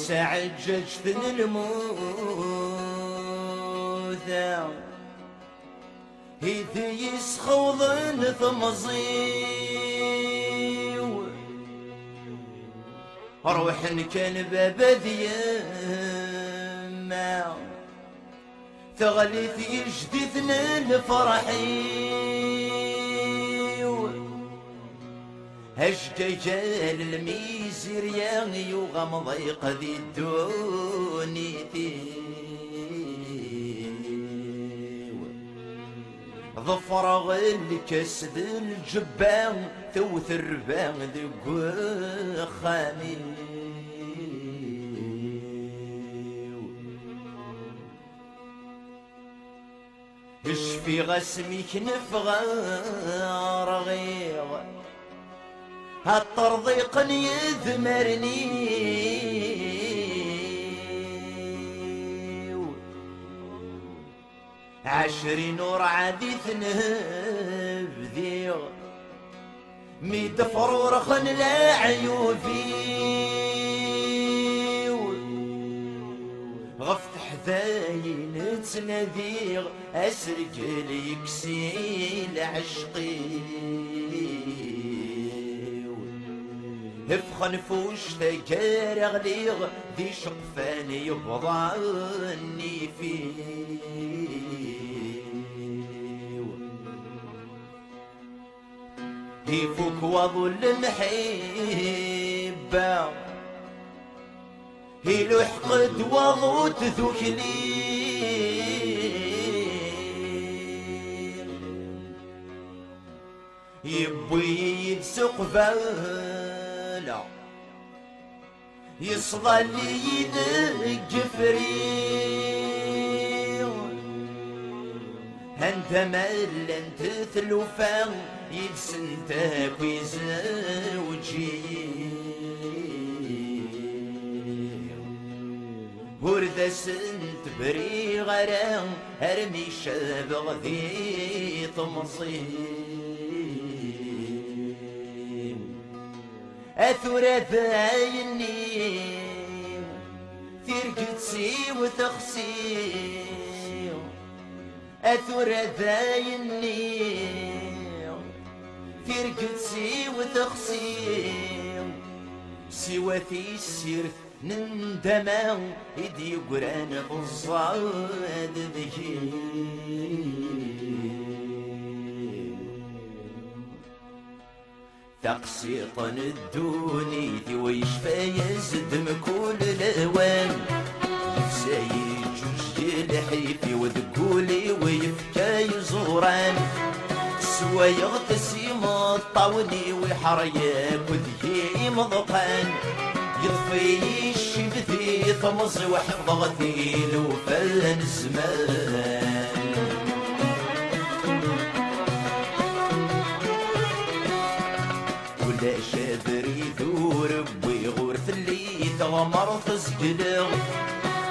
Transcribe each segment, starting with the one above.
تعججت الموثى إذ يسخوض ثمزيو روح كان بابا ديما تغلي في جديدنا الفرحيو هشججال الميزير ياغي وغمض يقضي الدونيتي ظفر الكسد الجبان ثوث الربان ذو خامي اشفي غسمك نفغى رغيغ هالطرضيق يذمرني 20 نور عادي تنبذيغ 100 فرور خن لا عيوفي غفت حذاين تنذيغ اسرق ليكسيل عشقي افخن فوش تجار غليغ ذي شقفان يبضعني فيه يفوك وظل المحبة يلوح قد وضوت ذكلي يبوي يدسق فالا يصدى لي يدق فريق انت مال انت ثلوفان يلسنتك ويزوجي ورد سنت بري غرام ارمي شابغ ذي تمصيم اثرث عيني ترقدسي وتخسي اثرث عيني ترقدسي وتخسي سواتي السيرث نندماو يدي قران بالصاد ذكي تقسيط الدوني ويشفى يزدم كل الاوان يفساي جوج الحيفي وذقولي ويفكى يزوران سوا يغتسم الطاولي ويحريك وذكي مضقان يطفي الشبثي طمز وحفظ غثيل وفن الزمان ولا شابري ثور ويغورث اللي تغمر تسجلغ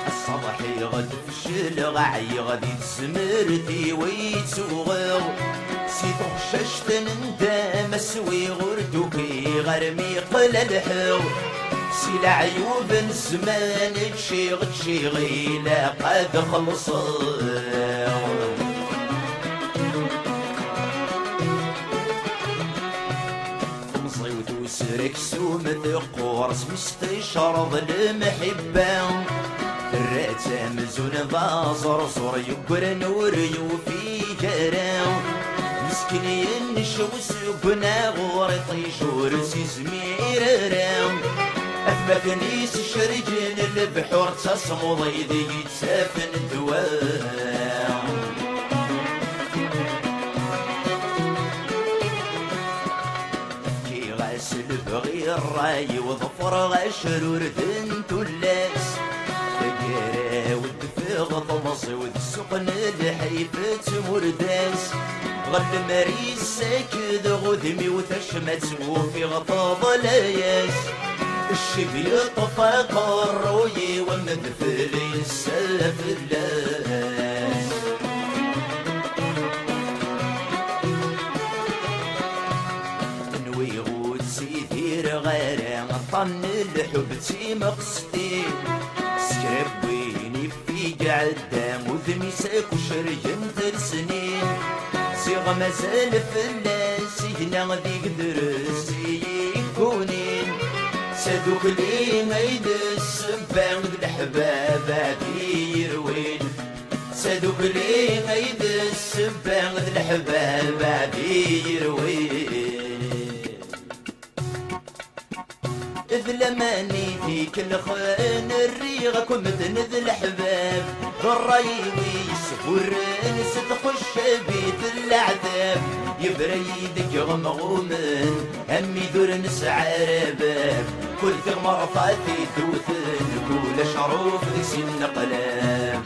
الصباحي غد فشل غعي غادي تسمرتي ويتسوغغ سيتو خششت ندام اسوي غردوكي غرمي قل الحو سي عيوب الزمان تشيغي لا قد خلص مصيوت وسرك سومت قورس مستشرض المحبة الرات مزون ضازر صور يقر نور يوفي كرام مسكين ينشوس يبنى غور طيشور سيزمير رام أثبتنيس شرجن البحور تصمض إذا يتسافن الدوام كي غاسل بغي الراي وظفر غشرور ذنت اللاس تقراو غطمص ود السقن الحيفة مرداس غل مريس ساكد غدمي وتشمت وفي غطاض لاياس الشبي طفى قروي ومدفل السلف اللاس نوي غود سيدير غير طن الحب تي مقصدي سكربيني في قعدام وذمي ساك وشرجن سنين صيغ مازال فلاس هنا ذيك درسي يكونين سادوك لي ميد السبان الحباب عادي يروين سادوك لي ميد السبان الحباب عادي يروين إذ لماني فيك الخان الريغة كمدن ذي الحباب الرايوي يسفرن ستخش بيت العذاب يبريدك غمغومن همي دور نسعى رباب كل ثغمر فاتي توثن كل شعروف ذي سن قلاب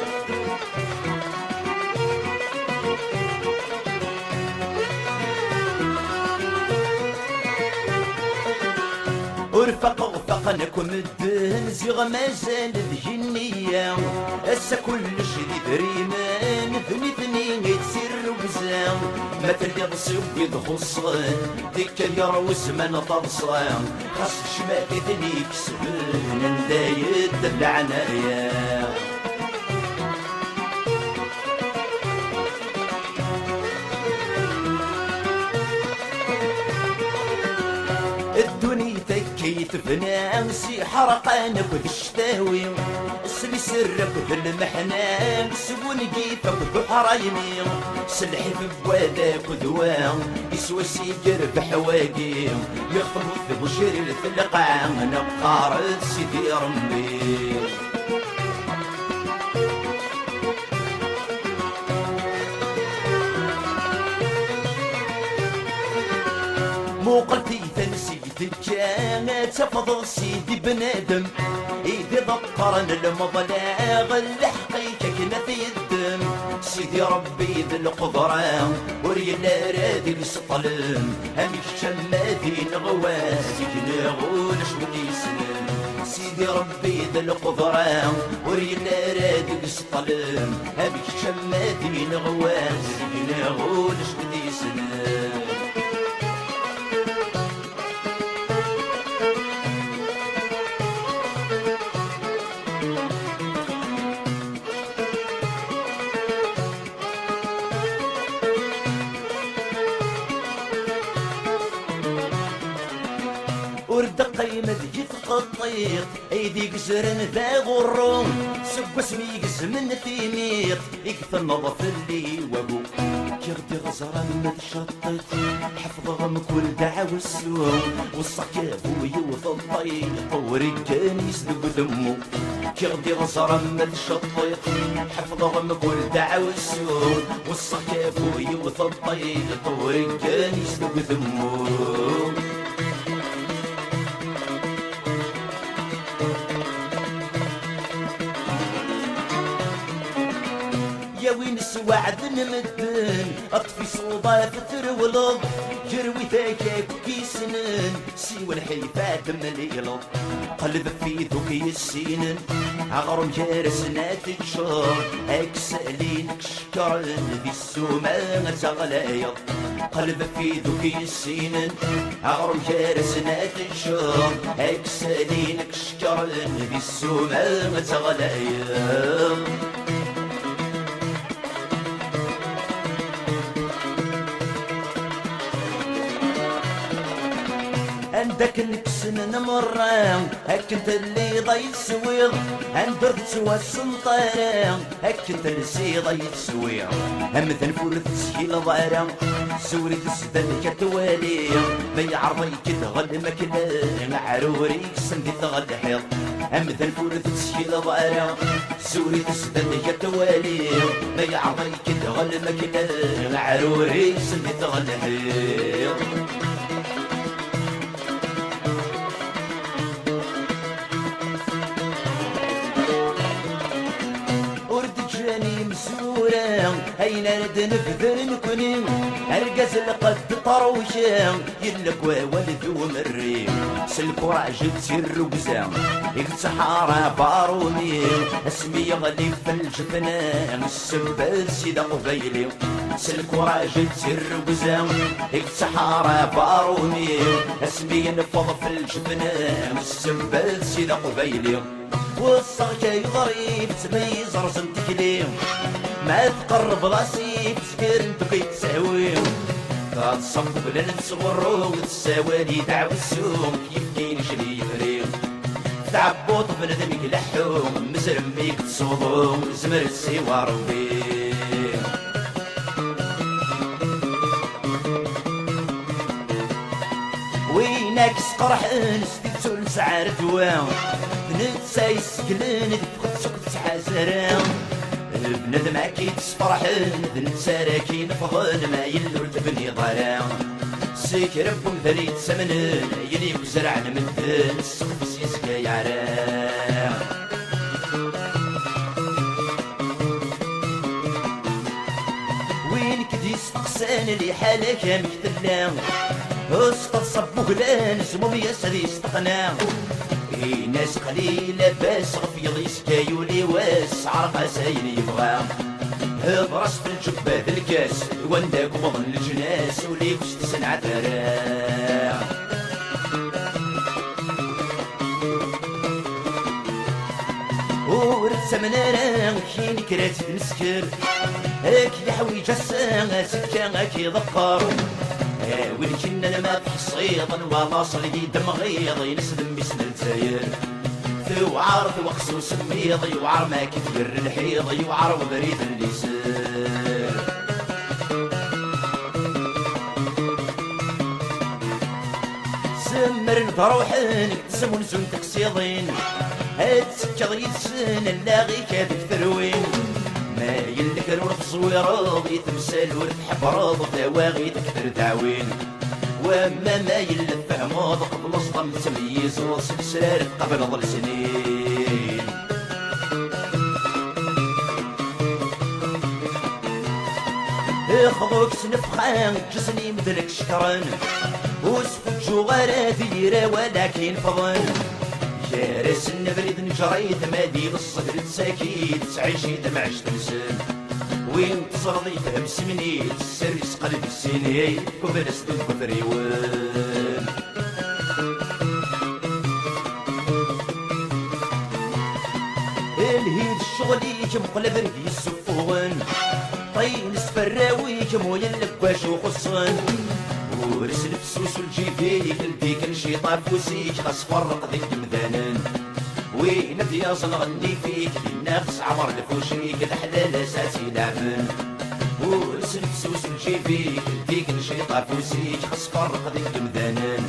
ورفق غفقنكم الدهن زيغ مازال الجنية هسا كلش ذي بريمان ثني يتسر وبزام ما تلي تصيب يدخصن ديك اليروس من طبصان خاص شماتي ثني يكسبن ندايد العناية الدنيا تكيت بنامسي حرقانك وتشتاوي اسمي سرك بالمحنان سبون جيفك بحرايمي سلحي في بواداك ودوام يسوى سيجر بحواقي يخطبوا في بشير الفلقع نقارد سيدي رمي موقلتي تنسيت كانت تفضل سيدي بنادم ايدي ضقرن المضلاغ الحقيقة كنا في الدم سيدي ربي ذي القدرة ورينا رادي السطلم هميك شمادي نغواسك نغولش ودي سلم سيدي ربي ذي القدرة ورينا رادي السطلم هميك شمادي نغواسك نغولش ودي سلم ورد قيمة جيت قطيط ايدي قزرن ذا غروم سب اسمي قزمن تيميط يقفل نظف اللي وابو كيغدي غزرة متشطط حفظهم كل دعوة السوم والصكاب ويوث الطيق ورجاني يسلق ذمو كيغدي غزرة متشطط حفظهم كل دعوة السوم والصكاب ويوث الطيق ورجاني يسلق ذمو يا وين السواعد نمدن اطفي صوبات ترولض جروي ذاك كيسنن سوى الحيفات مليلض قلب في ذوك السنن عغرم جارسنا تتشار اكسالينك شكرن ذي السوما تغلايض قلب في ذوك السنن عغرم جارسنا تتشار اكسالينك شكرن ذي السوما تغلايض عندك الكسن نمران هك انت اللي ضيت سويض عندك تسوى السنطران هك انت اللي ضيت سويض هم تنفور تسهيل ضارا سوري تسدن كتوالي بي عرضي كتغل مكلا عروري سندي تغل حيض هم تنفور تسهيل ضارا سوري تسدن كتوالي بي عرضي كتغل مكلا عروري سندي تغل حيض كاين رد نفذر نكوني القز القد طروشة يلك والد ومري سلكو راجل تسير وقزام يقتصحارة باروني اسمي يغلي في الجفنان السبال سيدا قبيلي سلكو راجل تسير وقزام يقتصحارة باروني اسمي ينفض في الجفنان السبال سيدا قبيلي والصغ جاي غريب تميز رسم تكليم ما تقرب راسي تسكر انتو كي تساوي تصب بلا نتصور وتساوالي دعوة السوم كيف كاين شري فريق تعبوط بنادم يلحوم مزرميك تصوضوم زمر السوار بيه وينك سقرح نستيتو لسعار دوام نتساي سكلين دفقت سكت حزرام بنادم عكي تسفرحن نتساراكي نفضن ما يلور تبني ظلام سيك ربهم ذريت سمنن يلي وزرعن من دن السقف سيسكا يعرام وين كدي استقسان اللي حالك يا مكتلام اسقط صبو غلان سمو يسري استقنام ناس قليلة بس غفيض يسكايولي واس عرق ساين يبغى هضرس في الجبة الكاس وانداك ومضن الجناس ولي وش تسنع تراه ورث منانا كين كرات المسكر هاك يحويج الساعة سكا كي ذكر وين كنا ما تحصيض وواصل يدم غيض ينسدم بسن الزاير وعار وقص وسميض يوعر ما كتبر الحيض يوعر وبريد اللسان سمر بروحن تسمون زون تقصيضين هاد سكر يتسن اللاغي كابك ثروين ما يلكر ورتصوير يتمثل ورتحبرض دواغي تكثر دعوين وما ما يلفهمض قبل صدم تمييز وسلسلال قبل ظل سنين اخذوك سنفخان جسني مدلك شكران وسفك جوغارات يرا ولكن فضن جارس النبريد نجريد مادي بالصدر تساكيد تعيشي دمعش تنسن وين تصرضي فهم سمني تسرس قلب السنين كفرس تنكفر يوان الهيد الشغلي كم قلب ربي السفوان طين سفراوي كم ويلقاش وخصن ورس الفسوس والجيبي كلبيك نشيطة فوسيك غصفرق ذيك مذانن وين بياص نغني فيك النفس عمر لفوشيك الحلال اساسي لعبن ورس الفسوس والجيبي كلبيك نشيطة فوسيك غصفرق ذيك مذانن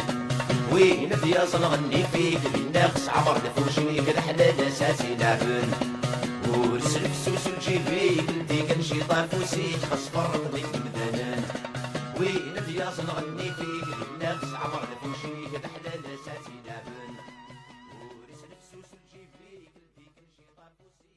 وين بياص نغني فيك النفس عمر لفوشيك الحلال اساسي لعبن ورس الفسوس والجيبي كلبيك نشيطة فوسيك غصفرق ذيك مذانن وين بياص نغني فيك النفس عمر لفوشيك الحلال اساسي لعبن ورس الفسوس والجيبي كلبيك نشيطة فوسيك